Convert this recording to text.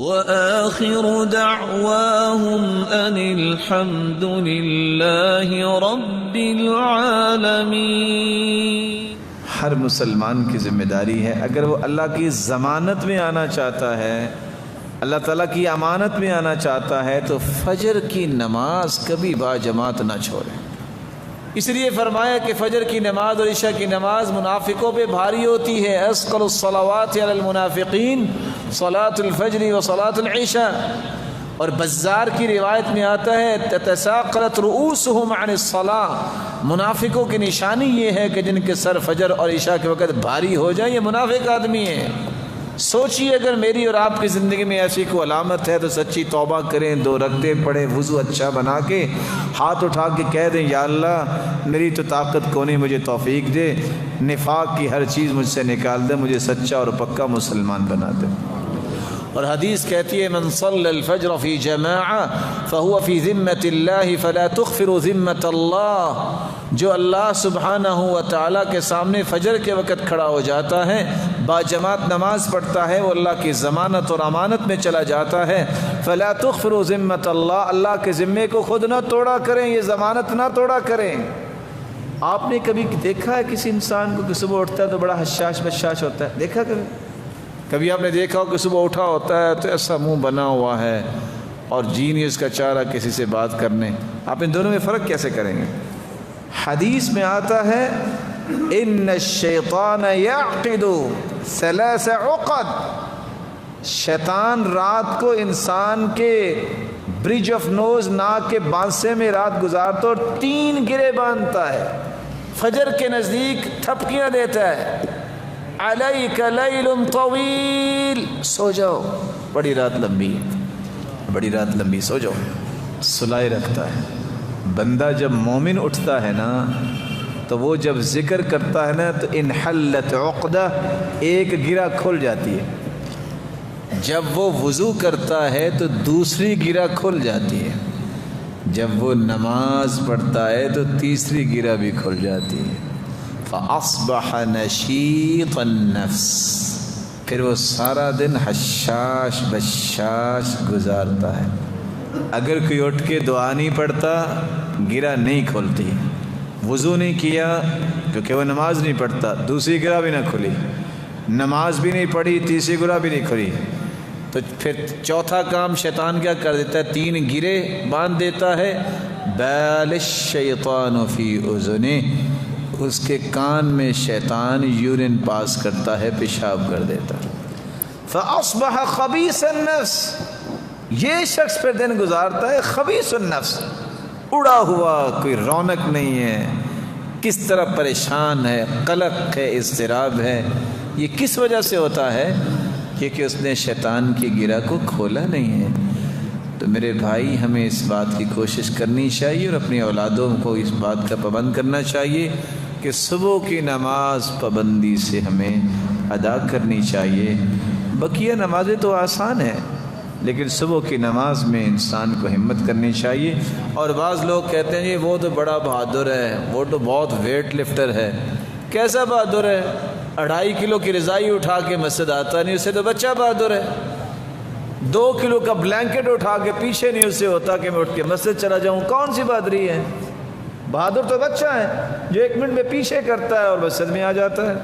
وآخر دعواهم أن الحمد لله رب العالمين۔ ہر مسلمان کی ذمہ داری ہے، اگر وہ اللہ کی ضمانت میں آنا چاہتا ہے، اللہ تعالیٰ کی امانت میں آنا چاہتا ہے، تو فجر کی نماز کبھی با جماعت نہ چھوڑے۔ اس لیے فرمایا کہ فجر کی نماز اور عشاء کی نماز منافقوں پہ بھاری ہوتی ہے۔ اثقل الصلوات علی المنافقین صلاۃ الفجر و صلاۃ العشاء۔ اور بزار کی روایت میں آتا ہے تتساقلت رؤوسهم عن الصلاۃ، منافقوں کی نشانی یہ ہے کہ جن کے سر فجر اور عشاء کے وقت بھاری ہو جائیں، یہ منافق آدمی ہیں۔ سوچیے اگر میری اور آپ کی زندگی میں ایسی کوئی علامت ہے تو سچی توبہ کریں، 2 رکعتیں پڑھیں، وضو اچھا بنا کے ہاتھ اٹھا کے کہہ دیں یا اللہ میری تو طاقت کو نہیں، مجھے توفیق دے، نفاق کی ہر چیز مجھ سے نکال دے، مجھے سچا اور پکا مسلمان بنا دے۔ اور حدیث کہتی ہے من صلی الفجر فی جماعہ فہو فی ذمۃ اللہ فلا تخفر ذمۃ اللہ، جو اللہ سبحانہ و تعالیٰ کے سامنے فجر کے وقت کھڑا ہو جاتا ہے، با جماعت نماز پڑھتا ہے، وہ اللہ کی ضمانت اور امانت میں چلا جاتا ہے۔ فلا تخفر ذمۃ اللہ، اللہ کے ذمے کو خود نہ توڑا کریں، یہ ضمانت نہ توڑا کریں۔ آپ نے کبھی دیکھا ہے کسی انسان کو کہ صبح اٹھتا ہے تو بڑا حشاش بشاش ہوتا ہے؟ دیکھا کبھی آپ نے دیکھا ہو کہ صبح اٹھا ہوتا ہے تو ایسا منہ بنا ہوا ہے اور جی نہیں اس کا چاہ رہا کسی سے بات کرنے؟ آپ ان دونوں میں فرق کیسے کریں گے؟ حدیث میں آتا ہے ان الشیطان یعقد 3 عقد، شیطان رات کو انسان کے برج آف نوز، ناک کے بانسے میں رات گزارتا اور 3 گرے باندھتا ہے، فجر کے نزدیک تھپکیاں دیتا ہے، علیک لیل طویل، سو جاؤ بڑی رات لمبی ہے، بڑی رات لمبی، سو جاؤ، سلائے رکھتا ہے۔ بندہ جب مومن اٹھتا ہے نا تو وہ جب ذکر کرتا ہے نا تو انحلت عقدہ، ایک گرہ کھل جاتی ہے، جب وہ وضو کرتا ہے تو دوسری گرہ کھل جاتی ہے، جب وہ نماز پڑھتا ہے تو تیسری گرہ بھی کھل جاتی ہے۔ فَأَصْبَحَ نَشِيطَ النَّفْسِ، پھر وہ سارا دن حشاش بشاش گزارتا ہے۔ اگر کوئی اٹھ کے دعا نہیں پڑھتا گرہ نہیں کھلتی، وضو نہیں کیا کیونکہ وہ نماز نہیں پڑھتا، دوسری گرہ بھی نہ کھلی، نماز بھی نہیں پڑھی، تیسری گرہ بھی نہیں کھلی، تو پھر چوتھا کام شیطان کیا کر دیتا ہے؟ 3 گرے باندھ دیتا ہے۔ بَالِ الشَّيْطَانُ فِي أُذُنِهِ، اس کے کان میں شیطان یورین پاس کرتا ہے، پیشاب کر دیتا ہے۔ فَأَصْبَحَ خَبِيثَ النَّفْسِ، یہ شخص پھر دن گزارتا ہے خبیث النفس، اڑا ہوا، کوئی رونق نہیں ہے، کس طرح پریشان ہے، قلق ہے، اضطراب ہے۔ یہ کس وجہ سے ہوتا ہے؟ کیونکہ اس نے شیطان کی گرہ کو کھولا نہیں ہے۔ تو میرے بھائی ہمیں اس بات کی کوشش کرنی چاہیے اور اپنی اولادوں کو اس بات کا پابند کرنا چاہیے کہ صبح کی نماز پابندی سے ہمیں ادا کرنی چاہیے۔ بقیہ نمازیں تو آسان ہیں لیکن صبح کی نماز میں انسان کو ہمت کرنی چاہیے۔ اور بعض لوگ کہتے ہیں جی وہ تو بڑا بہادر ہے، وہ تو بہت ویٹ لفٹر ہے۔ کیسا بہادر ہے؟ 2.5 کلو کی رضائی اٹھا کے مسجد آتا نہیں، اسے تو بچہ بہادر ہے۔ 2 کلو کا بلینکٹ اٹھا کے پیچھے نہیں اسے ہوتا کہ میں اٹھ کے مسجد چلا جاؤں، کون سی بہادری ہے؟ بہادر تو بچہ ہے جو 1 منٹ میں پیچھے کرتا ہے اور مسجد میں آ جاتا ہے۔